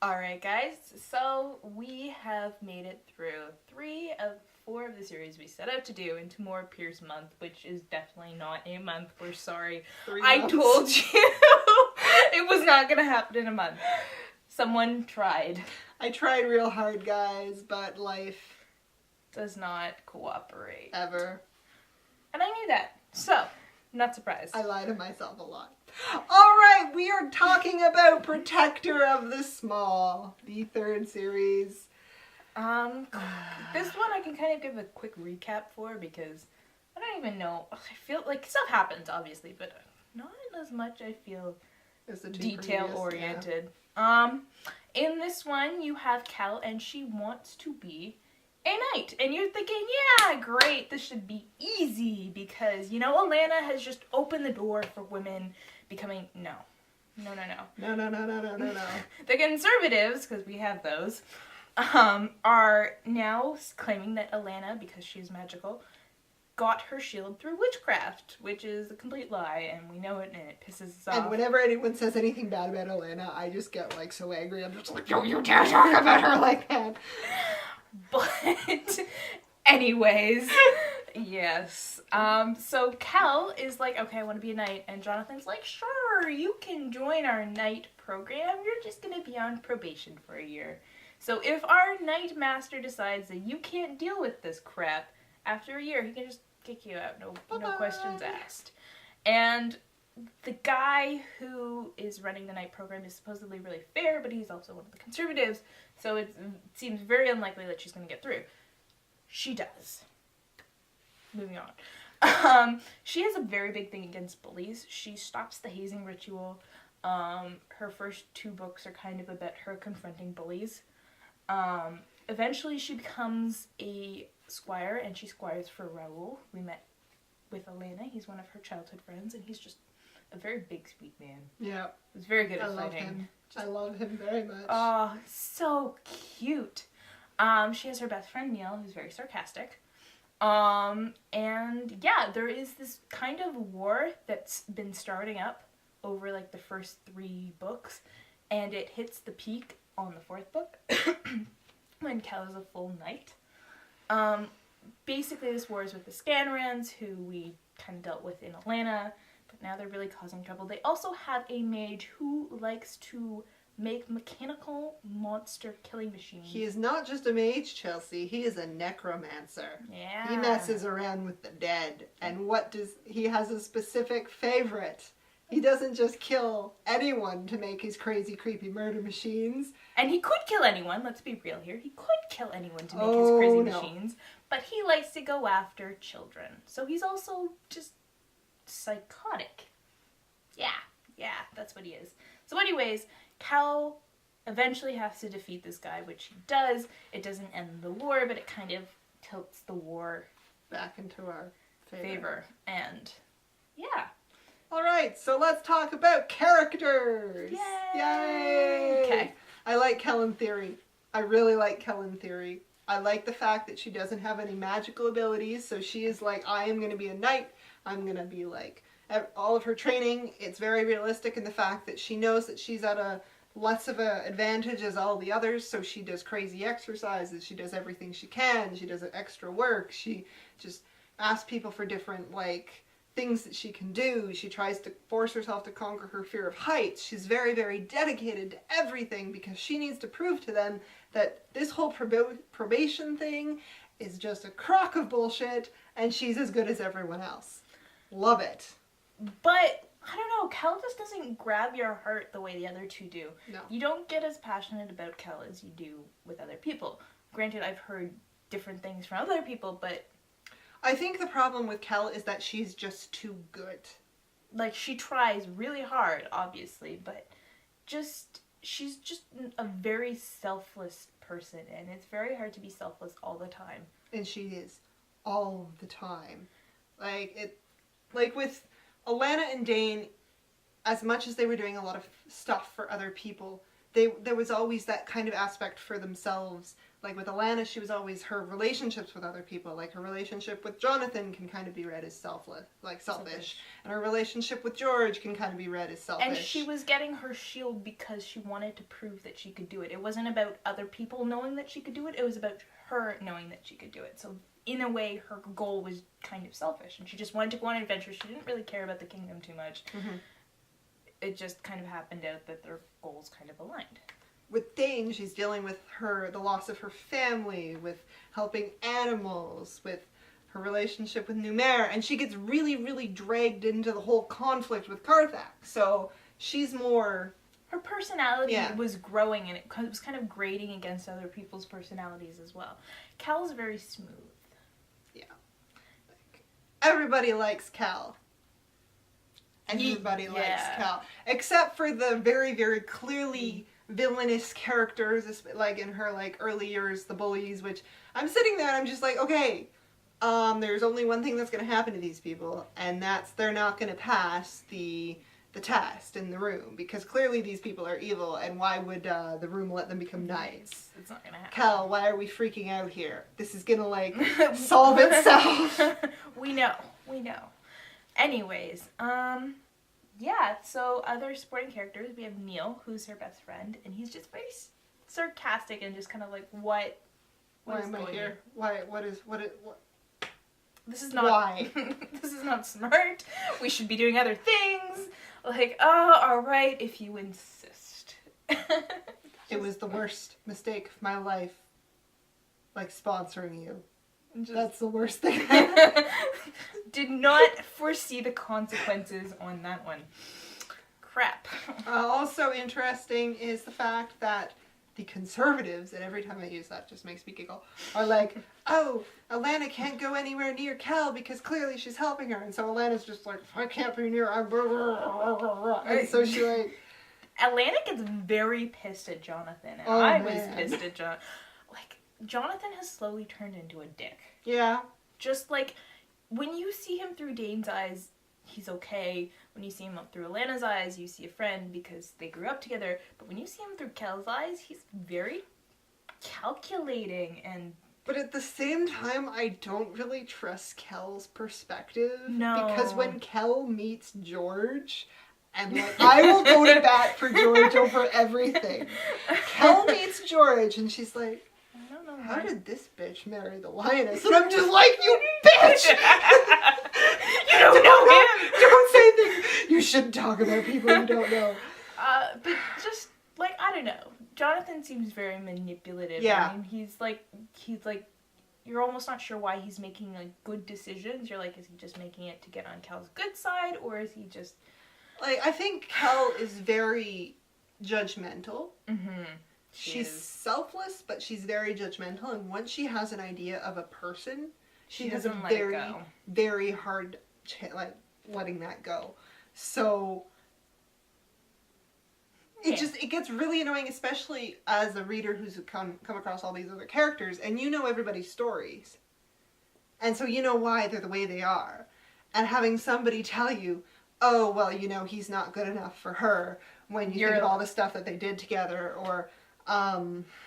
Alright guys, so we have made it through 3 of 4 of the series we set out to do into more Pierce month, which is definitely not a month. We're sorry. 3 I months. told you it was not gonna happen in a month. Someone tried. I tried real hard, guys, but life Does not cooperate. ever. And I knew that. So, not surprised. I lie to myself a lot. Alright, we are talking about Protector of the Small, the 3rd series. This one I can kind of give a quick recap for because I don't even know. I feel like stuff happens, obviously, but not as much. I feel Is the two detail previous, oriented. In this one, you have Cal, and she wants to be a knight, and you're thinking, yeah, great, this should be easy because Alana has just opened the door for women becoming no. No. The conservatives, because we have those, are now claiming that Alana, because she's magical, got her shield through witchcraft, which is a complete lie, and we know it, and it pisses us off. And whenever anyone says anything bad about Alana, I just get like so angry. I'm just like, don't you dare talk about her like that. But anyways, yes. So Cal is like, okay, I want to be a knight, and Jonathan's like, sure, you can join our knight program. You're just gonna be on probation for a year. So if our knight master decides that you can't deal with this crap, after a year, he can just kick you out. No questions asked. And the guy who is running the night program is supposedly really fair, but he's also one of the conservatives, so it seems very unlikely that she's going to get through. She does. Moving on. She has a very big thing against bullies. She stops the hazing ritual. Her first 2 books are kind of about her confronting bullies. Eventually she becomes a squire, and she squires for Raoul. We met with Alana. He's one of her childhood friends, and he's just a very big, sweet man. Yeah. He's very good at I love fighting. him. I love him very much. Oh, so cute. She has her best friend Neil, who's very sarcastic. And yeah, there is this kind of war that's been starting up over like the first 3 books, and it hits the peak on the 4th book when Cal is a full knight. Basically this war is with the Scanrans, who we kind of dealt with in Atlanta, but now they're really causing trouble. They also have a mage who likes to make mechanical monster killing machines. He is not just a mage, Chelsea. He is a necromancer. Yeah. He messes around with the dead. And he has a specific favorite. He doesn't just kill anyone to make his crazy, creepy murder machines. And he could kill anyone, let's be real here. He could kill anyone to make his crazy machines. But he likes to go after children. So he's also just psychotic. Yeah, that's what he is. So anyways, Cal eventually has to defeat this guy, which he does. It doesn't end the war, but it kind of tilts the war back into our favor. And yeah. Alright, so let's talk about characters! Yay! Okay. I like Kel in theory. I really like Kel in theory. I like the fact that she doesn't have any magical abilities, so she is like, I am going to be a knight. I'm going to be like, all of her training, it's very realistic in the fact that she knows that she's at a less of an advantage as all the others, so she does crazy exercises, she does everything she can, she does extra work, she just asks people for different, like, things that she can do. She tries to force herself to conquer her fear of heights. She's very, very dedicated to everything because she needs to prove to them that this whole probation thing is just a crock of bullshit and she's as good as everyone else. Love it. But, I don't know, Kel just doesn't grab your heart the way the other 2 do. No. You don't get as passionate about Kel as you do with other people. Granted, I've heard different things from other people, but I think the problem with Kel is that she's just too good. Like, she tries really hard, obviously, but she's just a very selfless person, and it's very hard to be selfless all the time. And she is all the time. Like with Alana and Dane, as much as they were doing a lot of stuff for other people, there was always that kind of aspect for themselves like with Alana, she was always her relationships with other people. Like her relationship with Jonathan can kind of be read as selfish. And her relationship with George can kind of be read as selfish. And she was getting her shield because she wanted to prove that she could do it. It wasn't about other people knowing that she could do it. It was about her knowing that she could do it. So in a way, her goal was kind of selfish. And she just wanted to go on adventures. She didn't really care about the kingdom too much. Mm-hmm. It just kind of happened out that their goals kind of aligned. With Dane, she's dealing with the loss of her family, with helping animals, with her relationship with Numair, and she gets really, really dragged into the whole conflict with Carthax. So she's more... Her personality was growing, and it was kind of grating against other people's personalities as well. Cal's very smooth. Yeah. Like, everybody likes Cal. Everybody likes Cal. Except for the very, very clearly... villainous characters, like in her like early years, the bullies, which I'm sitting there and I'm just like, okay, there's only one thing that's going to happen to these people, and that's they're not going to pass the test in the room, because clearly these people are evil, and why would the room let them become knights? It's not going to happen. Cal, why are we freaking out here? This is going to like solve itself. We know. Anyways, yeah, so other supporting characters, we have Neil, who's her best friend, and he's just very sarcastic and just kind of like, why am I here? What? This is not, why? This is not smart. We should be doing other things. Like, oh, alright, if you insist. It was the worst mistake of my life, like sponsoring you. That's the worst thing. Did not foresee the consequences on that one. Crap. Also interesting is the fact that the conservatives, and every time I use that just makes me giggle, are like, oh, Alana can't go anywhere near Cal because clearly she's helping her. And so Alana's just like, I can't be near her. And so she like... Alana gets very pissed at Jonathan. And I was pissed at Jonathan. Like, Jonathan has slowly turned into a dick. Yeah. Just like, when you see him through Dane's eyes, he's okay. When you see him through Alana's eyes, you see a friend because they grew up together. But when you see him through Kel's eyes, he's very calculating and... But at the same time, I don't really trust Kel's perspective. No. Because when Kel meets George... And like, I will go to bat for George over everything. Kel meets George, and she's like, I don't know how did this bitch marry the lioness? And I'm just like, you bitch! You don't know him! Don't say things. You shouldn't talk about people you don't know. But just, like, I don't know. Jonathan seems very manipulative. Yeah. I mean, he's like, you're almost not sure why he's making, like, good decisions. You're like, is he just making it to get on Kel's good side, or is he just... Like, I think Kel is very judgmental. Mm-hmm. She's selfless, but she's very judgmental. And once she has an idea of a person, she has a very hard, letting that go. So, it gets really annoying, especially as a reader who's come across all these other characters, and you know everybody's stories. And so you know why they're the way they are. And having somebody tell you, oh, well, you know, he's not good enough for her, when you think of all the stuff that they did together, or...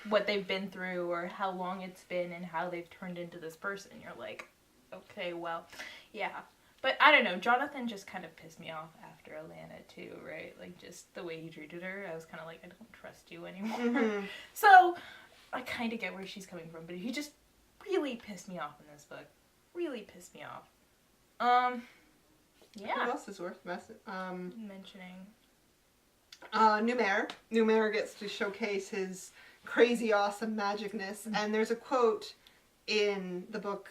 what they've been through, or how long it's been, and how they've turned into this person. You're like, okay, well, yeah. But I don't know, Jonathan just kind of pissed me off after Alana, too, right? Like, just the way he treated her, I was kind of like, I don't trust you anymore. Mm-hmm. So, I kind of get where she's coming from, but he just really pissed me off in this book. Really pissed me off. Yeah. Who else is worth mentioning? Numair. Numair gets to showcase his crazy awesome magicness, and there's a quote in the book,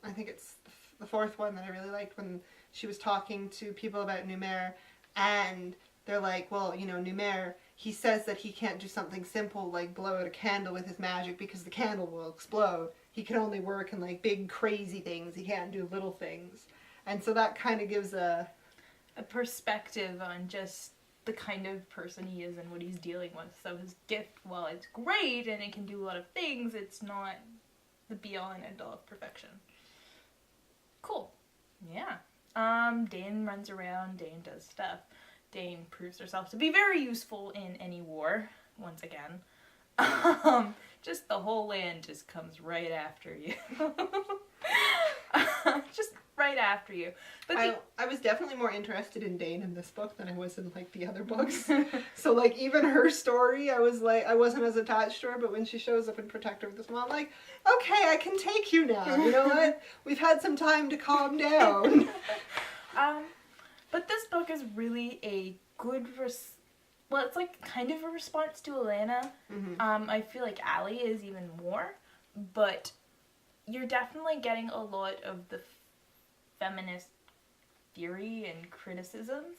I think it's the fourth one that I really liked, when she was talking to people about Numair, and they're like, well, you know, Numair, he says that he can't do something simple like blow out a candle with his magic because the candle will explode. He can only work in like big crazy things. He can't do little things. And so that kind of gives a perspective on just the kind of person he is and what he's dealing with. So his gift, while it's great and it can do a lot of things, it's not the be-all and end-all of perfection. Cool. Yeah. Dane runs around, Dane does stuff. Dane proves herself to be very useful in any war, once again. Just the whole land just comes right after you. Just right after you. But I was definitely more interested in Dane in this book than I was in like the other books. So like even her story, I wasn't as attached to her, but when she shows up in Protector of the Small, I'm like, okay, I can take you now. You know what? We've had some time to calm down. But this book is really a good well, it's like kind of a response to Alana. Mm-hmm. I feel like Allie is even more, but you're definitely getting a lot of the feminist theory and criticisms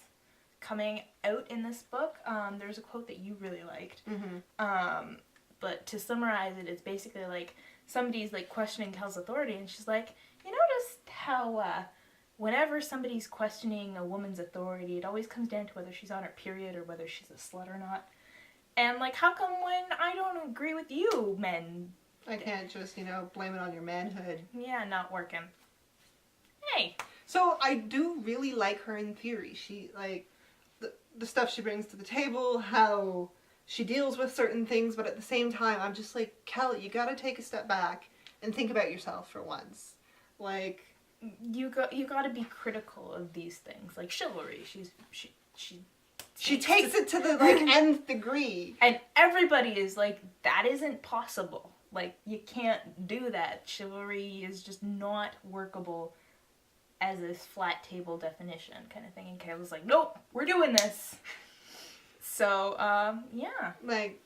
coming out in this book. There's a quote that you really liked. Mm-hmm. But to summarize it, it's basically like somebody's like questioning Kel's authority, and she's like, you noticed how whenever somebody's questioning a woman's authority, it always comes down to whether she's on her period or whether she's a slut or not. And like, how come when I don't agree with you, men, I can't just, blame it on your manhood. Yeah, not working. Hey. So I do really like her in theory. She, like, the stuff she brings to the table, how she deals with certain things, but at the same time, I'm just like, Kel, you gotta take a step back and think about yourself for once. Like, you gotta be critical of these things. Like chivalry, she takes it to the, like, nth degree. And everybody is like, that isn't possible. Like, you can't do that. Chivalry is just not workable as this flat table definition kind of thing. And Kayla's like, nope, we're doing this. So, yeah. Like,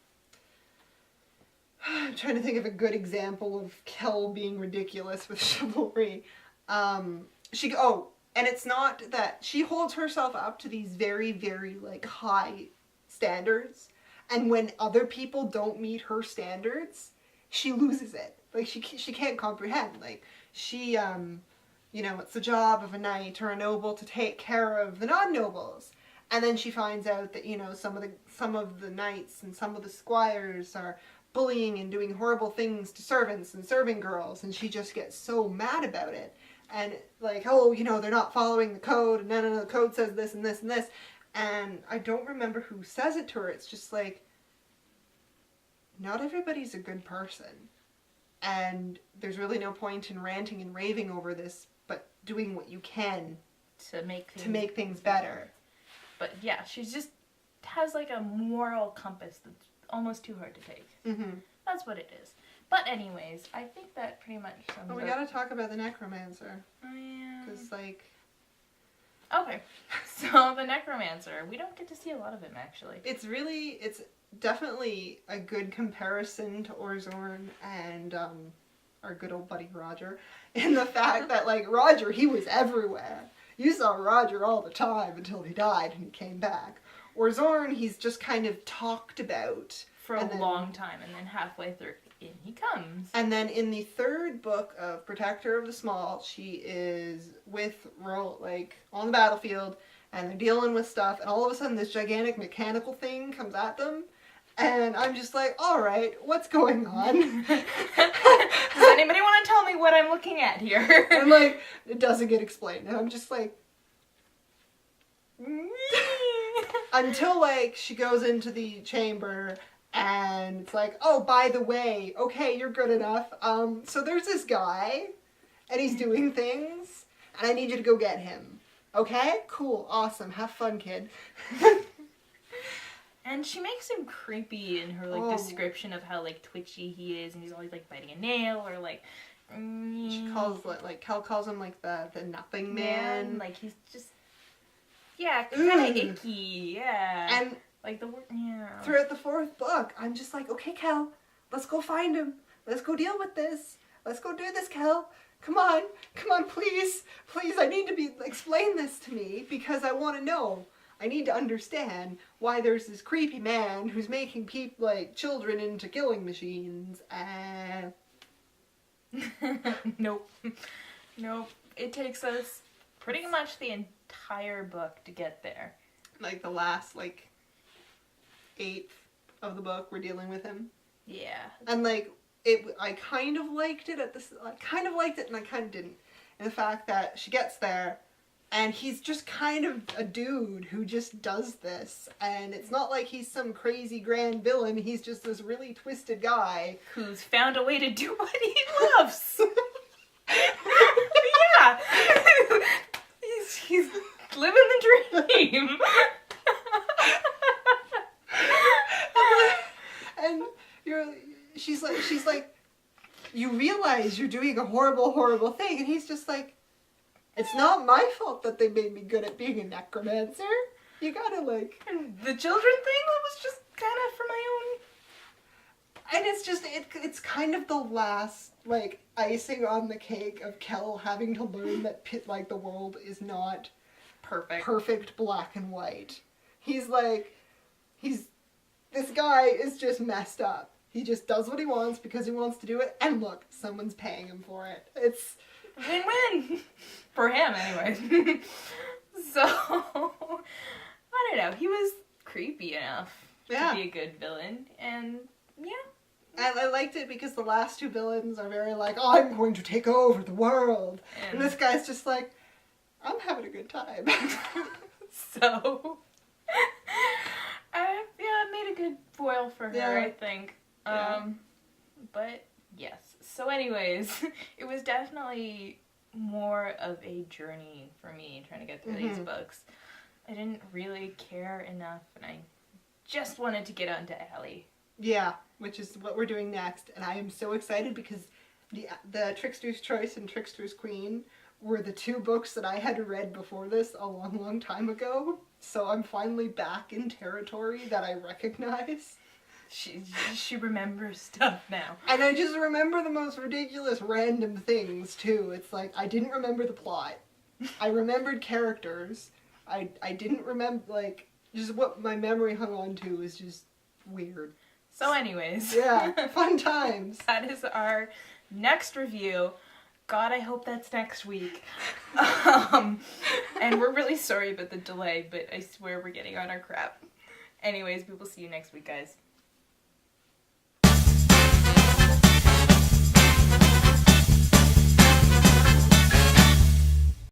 I'm trying to think of a good example of Kel being ridiculous with chivalry. And it's not that she holds herself up to these very, very, like, high standards. And when other people don't meet her standards, she loses it. Like, she can't comprehend. Like, she, it's the job of a knight or a noble to take care of the non-nobles. And then she finds out that, some of the knights and some of the squires are bullying and doing horrible things to servants and serving girls. And she just gets so mad about it. And like, they're not following the code. And no, the code says this and this and this. And I don't remember who says it to her. It's just like, not everybody's a good person. And there's really no point in ranting and raving over this, but doing what you can to make things better. But yeah, she just has like a moral compass that's almost too hard to take. Mm-hmm. That's what it is. But anyways, I think that pretty much sums up. We gotta talk about the necromancer. Oh yeah. Because like... Okay, so the necromancer, we don't get to see a lot of him actually. It's definitely a good comparison to Orzorn and our good old buddy Roger, in the fact that, like, Roger, he was everywhere. You saw Roger all the time until he died and he came back. Orzorn, he's just kind of talked about. For a long time, and then halfway through, in he comes. And then in the third book of Protector of the Small, she is with on the battlefield, and they're dealing with stuff, and all of a sudden this gigantic mechanical thing comes at them. And I'm just like, all right, what's going on? Does anybody want to tell me what I'm looking at here? And, like, it doesn't get explained. And I'm just like... Until, like, she goes into the chamber, and it's like, oh, by the way, okay, you're good enough. So there's this guy, and he's doing things, and I need you to go get him. Okay? Cool. Awesome. Have fun, kid. And she makes him creepy in her, like, description of how, like, twitchy he is, and he's always, like, biting a nail, or, like... She calls, like, Kel calls him, like, the nothing man. Like, he's just... Yeah, kind of icky, yeah. And... Like, the word... Yeah. Throughout the fourth book, I'm just like, okay, Kel, let's go find him. Let's go deal with this. Let's go do this, Kel. Come on, please. Please, I need to explain this to me, because I want to know. I need to understand why there's this creepy man who's making people, like, children into killing machines. Nope. It takes us pretty much the entire book to get there. Like, the last, like, 8th of the book, we're dealing with him. Yeah. And, like, I kind of liked it and I kind of didn't. And the fact that she gets there, And he's just kind of a dude who just does this. And it's not like he's some crazy grand villain. He's just this really twisted guy. Who's found a way to do what he loves. Yeah. He's living the dream. And she's like, you realize you're doing a horrible, horrible thing. And he's just like, it's not my fault that they made me good at being a necromancer. You gotta like... The children thing, that was just kind of for my own... And it's just, it's kind of the last, like, icing on the cake of Kel having to learn that the world is not perfect black and white. He's like, this guy is just messed up. He just does what he wants because he wants to do it, and look, someone's paying him for it. It's... win-win! For him, anyways. So, I don't know, he was creepy enough to be a good villain, and yeah. I liked it because the last two villains are very like, oh, I'm going to take over the world. And this guy's just like, I'm having a good time. So, it made a good foil for her, I think. But, yes. So anyways, it was definitely more of a journey for me trying to get through these books. I didn't really care enough, and I just wanted to get onto Allie. Yeah, which is what we're doing next, and I am so excited because the Trickster's Choice and Trickster's Queen were the two books that I had read before this a long, long time ago, so I'm finally back in territory that I recognize. She remembers stuff now. And I just remember the most ridiculous random things, too. It's like, I didn't remember the plot. I remembered characters. I didn't remember, like, just what my memory hung on to is just weird. So anyways. Yeah, fun times. That is our next review. God, I hope that's next week. And we're really sorry about the delay, but I swear we're getting on our crap. Anyways, we will see you next week, guys.